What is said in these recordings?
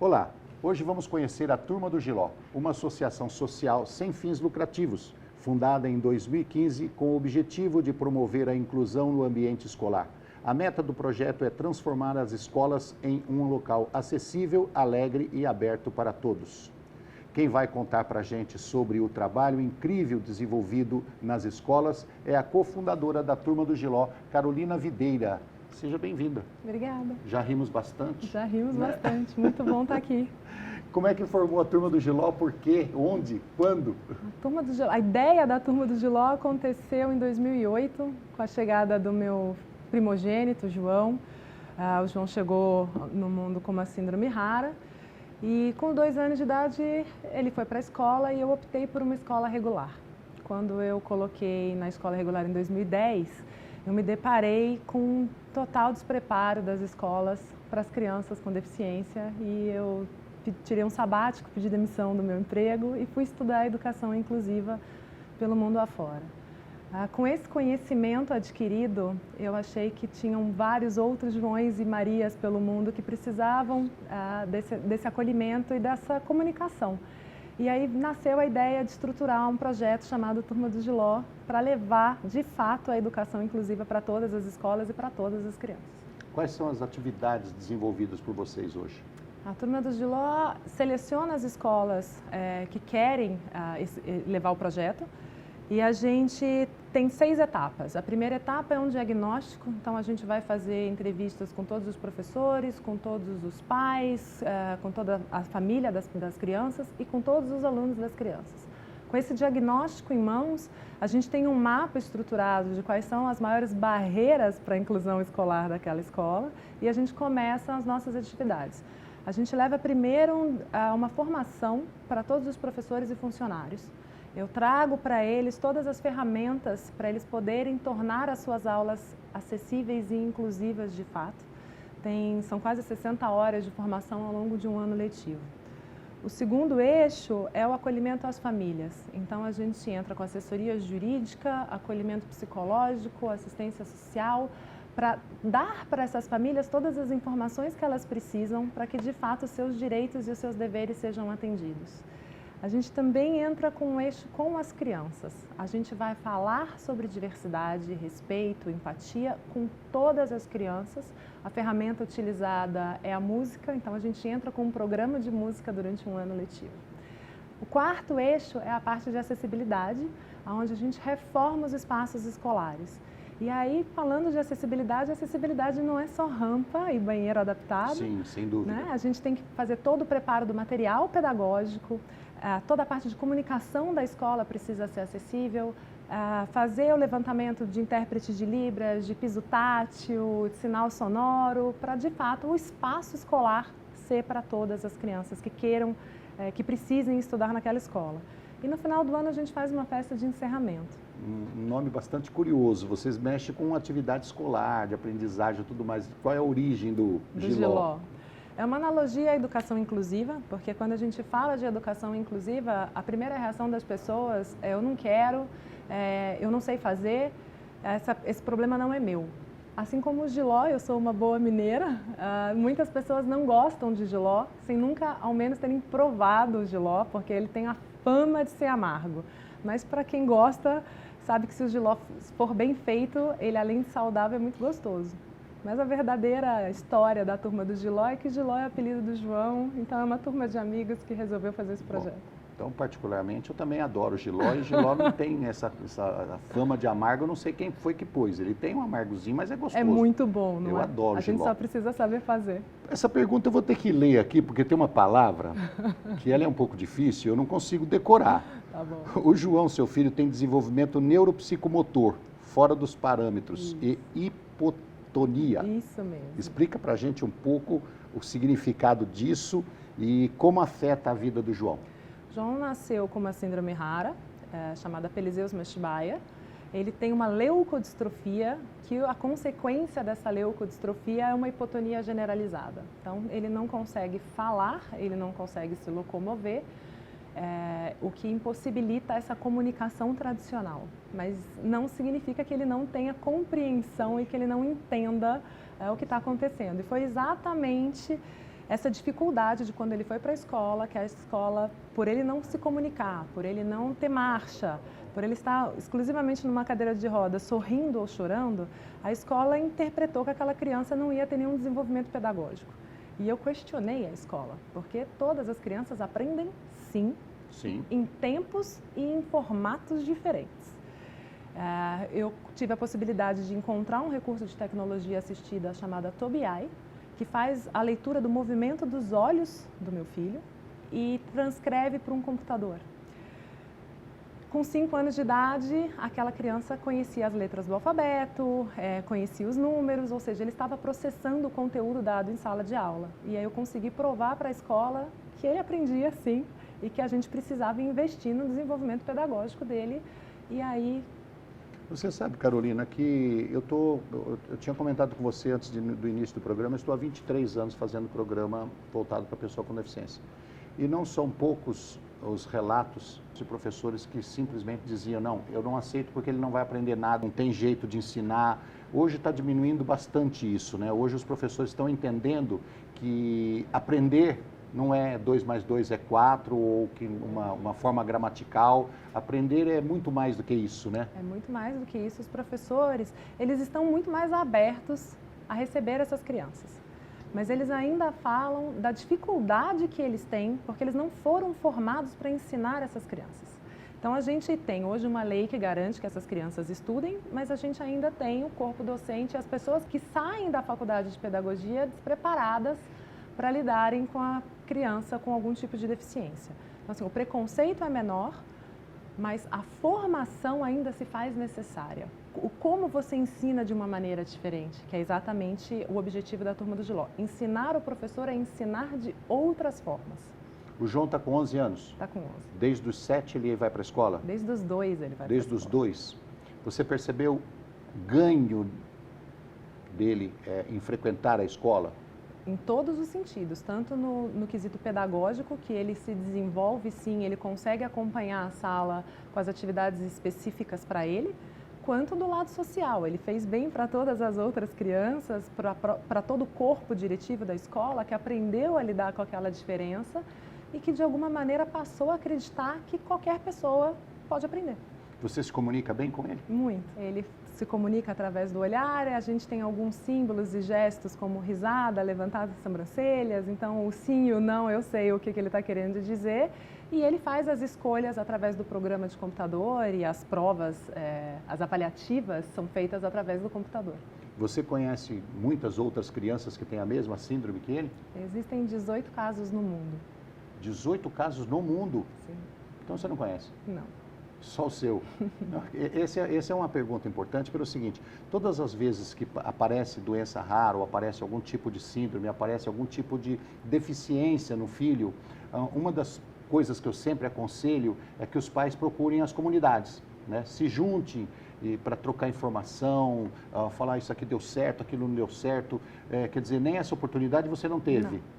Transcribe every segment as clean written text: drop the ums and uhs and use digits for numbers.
Olá, hoje vamos conhecer a Turma do Giló, uma associação social sem fins lucrativos, fundada em 2015 com o objetivo de promover a inclusão no ambiente escolar. A meta do projeto é transformar as escolas em um local acessível, alegre e aberto para todos. Quem vai contar para a gente sobre o trabalho incrível desenvolvido nas escolas é a cofundadora da Turma do Giló, Carolina Videira. Seja bem-vinda. Obrigada. Já rimos bastante? Já rimos bastante. Muito bom estar aqui. Como é que formou a Turma do Giló? Por quê? Onde? Quando? A ideia da Turma do Giló aconteceu em 2008, com a chegada do meu primogênito, João. O João chegou no mundo com uma síndrome rara e com 2 anos de idade ele foi para a escola e eu optei por uma escola regular. Quando eu coloquei na escola regular em 2010, eu me deparei com um total despreparo das escolas para as crianças com deficiência e eu tirei um sabático, pedi demissão do meu emprego e fui estudar educação inclusiva pelo mundo afora. Com esse conhecimento adquirido, eu achei que tinham vários outros Joões e Marias pelo mundo que precisavam desse acolhimento e dessa comunicação. E aí nasceu a ideia de estruturar um projeto chamado Turma do Giló para levar, de fato, a educação inclusiva para todas as escolas e para todas as crianças. Quais são as atividades desenvolvidas por vocês hoje? A Turma do Giló seleciona as escolas que querem levar o projeto e a gente tem 6 etapas. A primeira etapa é um diagnóstico, então a gente vai fazer entrevistas com todos os professores, com todos os pais, com toda a família das crianças e com todos os alunos das crianças. Com esse diagnóstico em mãos, a gente tem um mapa estruturado de quais são as maiores barreiras para a inclusão escolar daquela escola e a gente começa as nossas atividades. A gente leva primeiro uma formação para todos os professores e funcionários. Eu trago para eles todas as ferramentas para eles poderem tornar as suas aulas acessíveis e inclusivas de fato. São quase 60 horas de formação ao longo de um ano letivo. O segundo eixo é o acolhimento às famílias. Então, a gente entra com assessoria jurídica, acolhimento psicológico, assistência social, para dar para essas famílias todas as informações que elas precisam para que, de fato, os seus direitos e os seus deveres sejam atendidos. A gente também entra com um eixo com as crianças. A gente vai falar sobre diversidade, respeito, empatia com todas as crianças. A ferramenta utilizada é a música, então a gente entra com um programa de música durante um ano letivo. O quarto eixo é a parte de acessibilidade, onde a gente reforma os espaços escolares. E aí, falando de acessibilidade, a acessibilidade não é só rampa e banheiro adaptado. Sim, sem dúvida. Né? A gente tem que fazer todo o preparo do material pedagógico, toda a parte de comunicação da escola precisa ser acessível, fazer o levantamento de intérprete de Libras, de piso tátil, de sinal sonoro, para, de fato, o espaço escolar ser para todas as crianças que queiram, que precisem estudar naquela escola. E no final do ano a gente faz uma festa de encerramento. Um nome bastante curioso, vocês mexem com atividade escolar, de aprendizagem e tudo mais. Qual é a origem do Giló? É uma analogia à educação inclusiva, porque quando a gente fala de educação inclusiva, a primeira reação das pessoas é eu não quero, eu não sei fazer, esse problema não é meu. Assim como o Giló, eu sou uma boa mineira, muitas pessoas não gostam de Giló, sem nunca ao menos terem provado o Giló, porque ele tem a fama de ser amargo. Mas para quem gosta, sabe que se o Giló for bem feito, ele além de saudável é muito gostoso. Mas a verdadeira história da Turma do Giló é que Giló é apelido do João, então é uma turma de amigos que resolveu fazer esse projeto. Bom, então, particularmente, eu também adoro Giló, e Giló não tem essa fama de amargo, eu não sei quem foi que pôs. Ele tem um amargozinho, mas é gostoso. É muito bom, não é? Eu adoro Giló. A gente só precisa saber fazer. Essa pergunta eu vou ter que ler aqui, porque tem uma palavra que ela é um pouco difícil, eu não consigo decorar. Tá bom. O João, seu filho, tem desenvolvimento neuropsicomotor, fora dos parâmetros, e hipotonia. Isso mesmo. Explica pra gente um pouco o significado disso e como afeta a vida do João. João nasceu com uma síndrome rara, chamada Pelizaeus-Merzbacher. Ele tem uma leucodistrofia, que a consequência dessa leucodistrofia é uma hipotonia generalizada. Então, ele não consegue falar, ele não consegue se locomover, o que impossibilita essa comunicação tradicional. Mas não significa que ele não tenha compreensão e que ele não entenda o que está acontecendo. E foi exatamente essa dificuldade de quando ele foi para a escola, que a escola, por ele não se comunicar, por ele não ter marcha, por ele estar exclusivamente numa cadeira de rodas, sorrindo ou chorando, a escola interpretou que aquela criança não ia ter nenhum desenvolvimento pedagógico. E eu questionei a escola, porque todas as crianças aprendem sim, em tempos e em formatos diferentes. Eu tive a possibilidade de encontrar um recurso de tecnologia assistida chamada Tobii, que faz a leitura do movimento dos olhos do meu filho e transcreve para um computador. Com 5 anos de idade, aquela criança conhecia as letras do alfabeto, conhecia os números, ou seja, ele estava processando o conteúdo dado em sala de aula. E aí eu consegui provar para a escola que ele aprendia sim e que a gente precisava investir no desenvolvimento pedagógico dele. E aí... Você sabe, Carolina, que eu tinha comentado com você antes do início do programa, eu estou há 23 anos fazendo programa voltado para pessoa com deficiência. E não são poucos os relatos de professores que simplesmente diziam, não, eu não aceito porque ele não vai aprender nada, não tem jeito de ensinar. Hoje está diminuindo bastante isso, né? Hoje os professores estão entendendo que aprender não é 2 mais 2 é 4 ou que uma forma gramatical. Aprender é muito mais do que isso, né? É muito mais do que isso. Os professores, eles estão muito mais abertos a receber essas crianças. Mas eles ainda falam da dificuldade que eles têm, porque eles não foram formados para ensinar essas crianças. Então, a gente tem hoje uma lei que garante que essas crianças estudem, mas a gente ainda tem o corpo docente e as pessoas que saem da faculdade de pedagogia despreparadas para lidarem com a criança com algum tipo de deficiência. Então, assim, o preconceito é menor, mas a formação ainda se faz necessária. Como você ensina de uma maneira diferente, que é exatamente o objetivo da Turma do Giló. Ensinar o professor a ensinar de outras formas. O João está com 11 anos? Está com 11. Desde os 7 ele vai para a escola? Desde os 2 ele vai para a escola. Desde os 2. Você percebeu ganho dele em frequentar a escola? Em todos os sentidos, tanto no quesito pedagógico, que ele se desenvolve sim, ele consegue acompanhar a sala com as atividades específicas para ele, quanto do lado social. Ele fez bem para todas as outras crianças, para todo o corpo diretivo da escola, que aprendeu a lidar com aquela diferença e que de alguma maneira passou a acreditar que qualquer pessoa pode aprender. Você se comunica bem com ele? Muito. Ele se comunica através do olhar, a gente tem alguns símbolos e gestos como risada, levantar as sobrancelhas, então o sim e o não eu sei o que ele está querendo dizer e ele faz as escolhas através do programa de computador e as provas, as avaliativas são feitas através do computador. Você conhece muitas outras crianças que têm a mesma síndrome que ele? Existem 18 casos no mundo. 18 casos no mundo? Sim. Então você não conhece? Não. Só o seu. Essa é uma pergunta importante pelo seguinte, todas as vezes que aparece doença rara ou aparece algum tipo de síndrome, aparece algum tipo de deficiência no filho, uma das coisas que eu sempre aconselho é que os pais procurem as comunidades, né? Se juntem para trocar informação, falar isso aqui deu certo, aquilo não deu certo, quer dizer, nem essa oportunidade você não teve. Não.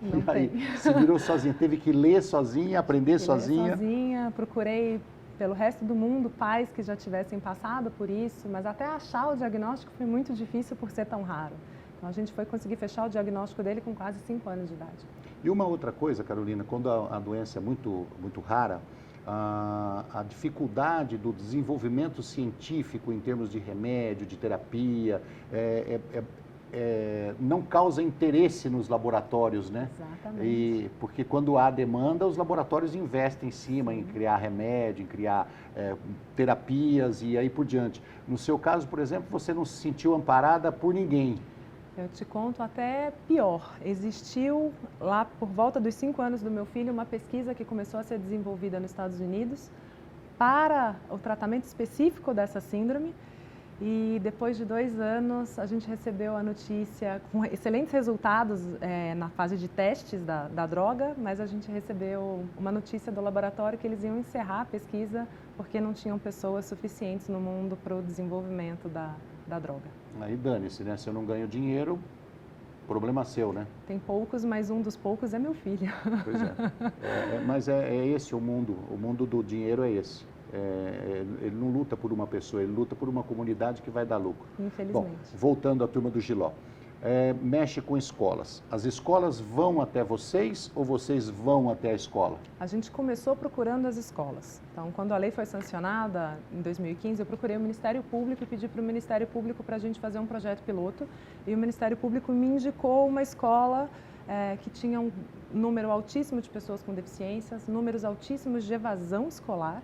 E aí, se virou sozinha, teve que ler sozinha, aprender sozinha? Sozinha, procurei pelo resto do mundo pais que já tivessem passado por isso, mas até achar o diagnóstico foi muito difícil por ser tão raro. Então a gente foi conseguir fechar o diagnóstico dele com quase 5 anos de idade. E uma outra coisa, Carolina, quando a doença é muito rara, a dificuldade do desenvolvimento científico em termos de remédio, de terapia, não causa interesse nos laboratórios, né? Exatamente. Porque quando há demanda, os laboratórios investem em cima, em criar remédio, em criar terapias e aí por diante. No seu caso, por exemplo, você não se sentiu amparada por ninguém. Eu te conto até pior. Existiu lá por volta dos 5 anos do meu filho uma pesquisa que começou a ser desenvolvida nos Estados Unidos para o tratamento específico dessa síndrome. E depois de 2 anos, a gente recebeu a notícia, com excelentes resultados na fase de testes da droga, mas a gente recebeu uma notícia do laboratório que eles iam encerrar a pesquisa porque não tinham pessoas suficientes no mundo para o desenvolvimento da droga. Aí dane-se, né? Se eu não ganho dinheiro, problema seu, né? Tem poucos, mas um dos poucos é meu filho. Pois mas é esse o mundo do dinheiro é esse. Ele não luta por uma pessoa, ele luta por uma comunidade que vai dar lucro. Infelizmente. Bom, voltando à Turma do Giló. mexe com escolas. As escolas vão até vocês ou vocês vão até a escola? A gente começou procurando as escolas. Então, quando a lei foi sancionada em 2015, eu procurei o Ministério Público e pedi para o Ministério Público para a gente fazer um projeto piloto. E o Ministério Público me indicou uma escola que tinha um número altíssimo de pessoas com deficiências, números altíssimos de evasão escolar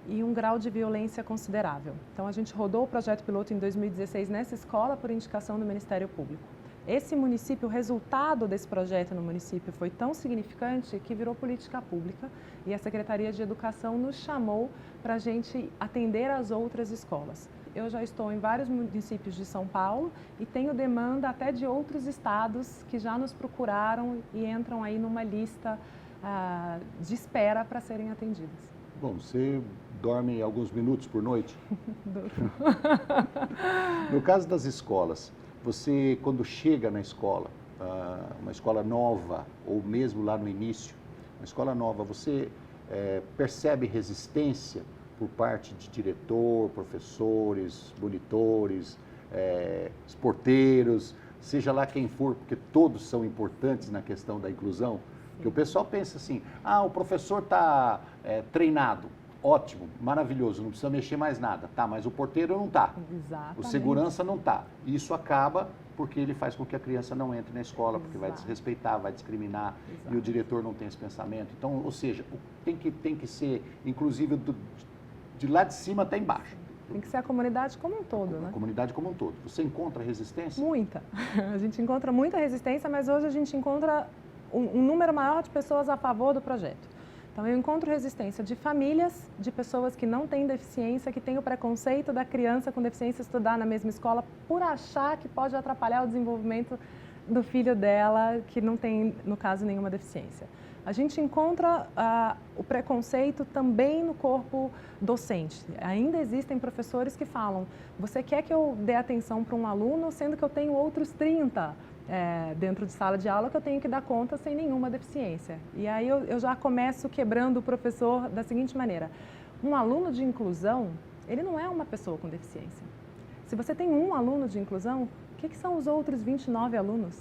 e um grau de violência considerável. Então, a gente rodou o projeto piloto em 2016 nessa escola por indicação do Ministério Público. Esse município, o resultado desse projeto no município foi tão significante que virou política pública e a Secretaria de Educação nos chamou para a gente atender as outras escolas. Eu já estou em vários municípios de São Paulo e tenho demanda até de outros estados que já nos procuraram e entram aí numa lista de espera para serem atendidas. Bom, você dorme alguns minutos por noite? No caso das escolas, você, quando chega na escola, uma escola nova, ou mesmo lá no início, uma escola nova, você percebe resistência por parte de diretor, professores, monitores, porteiros, seja lá quem for, porque todos são importantes na questão da inclusão? Porque o pessoal pensa assim, o professor está treinado, ótimo, maravilhoso, não precisa mexer mais nada. Tá, mas o porteiro não está. Exatamente. O segurança não está. Isso acaba porque ele faz com que a criança não entre na escola, porque vai desrespeitar, vai discriminar, e o diretor não tem esse pensamento. Então, ou seja, tem que ser inclusive de lá de cima até embaixo. Tem que ser a comunidade como um todo, né? A comunidade como um todo. Você encontra resistência? Muita. A gente encontra muita resistência, mas hoje a gente encontra um número maior de pessoas a favor do projeto. Então, eu encontro resistência de famílias, de pessoas que não têm deficiência, que têm o preconceito da criança com deficiência estudar na mesma escola por achar que pode atrapalhar o desenvolvimento do filho dela, que não tem, no caso, nenhuma deficiência. A gente encontra o preconceito também no corpo docente. Ainda existem professores que falam, você quer que eu dê atenção para um aluno, sendo que eu tenho outros 30 dentro de sala de aula que eu tenho que dar conta sem nenhuma deficiência. E aí eu já começo quebrando o professor da seguinte maneira. Um aluno de inclusão, ele não é uma pessoa com deficiência. Se você tem um aluno de inclusão, o que são os outros 29 alunos?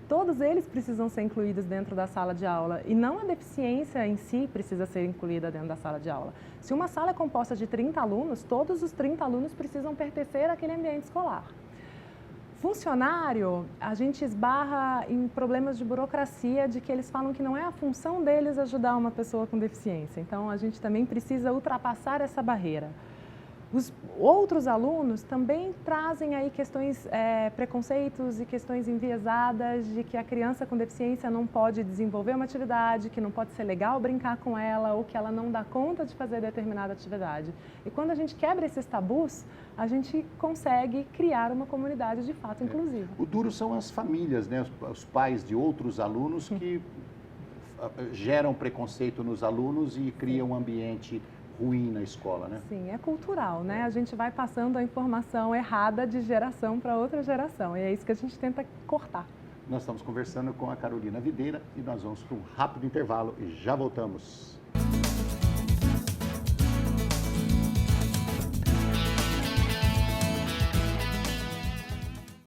Todos eles precisam ser incluídos dentro da sala de aula e não a deficiência em si precisa ser incluída dentro da sala de aula. Se uma sala é composta de 30 alunos, todos os 30 alunos precisam pertencer àquele ambiente escolar. Funcionário, a gente esbarra em problemas de burocracia, de que eles falam que não é a função deles ajudar uma pessoa com deficiência. Então, a gente também precisa ultrapassar essa barreira. Os outros alunos também trazem aí questões, preconceitos e questões enviesadas de que a criança com deficiência não pode desenvolver uma atividade, que não pode ser legal brincar com ela ou que ela não dá conta de fazer determinada atividade. E quando a gente quebra esses tabus, a gente consegue criar uma comunidade de fato inclusiva. O duro são as famílias, né? Os pais de outros alunos que geram preconceito nos alunos e criam um ambiente ruim na escola, né? Sim, é cultural, né? A gente vai passando a informação errada de geração para outra geração e é isso que a gente tenta cortar. Nós estamos conversando com a Carolina Videira e nós vamos para um rápido intervalo e já voltamos.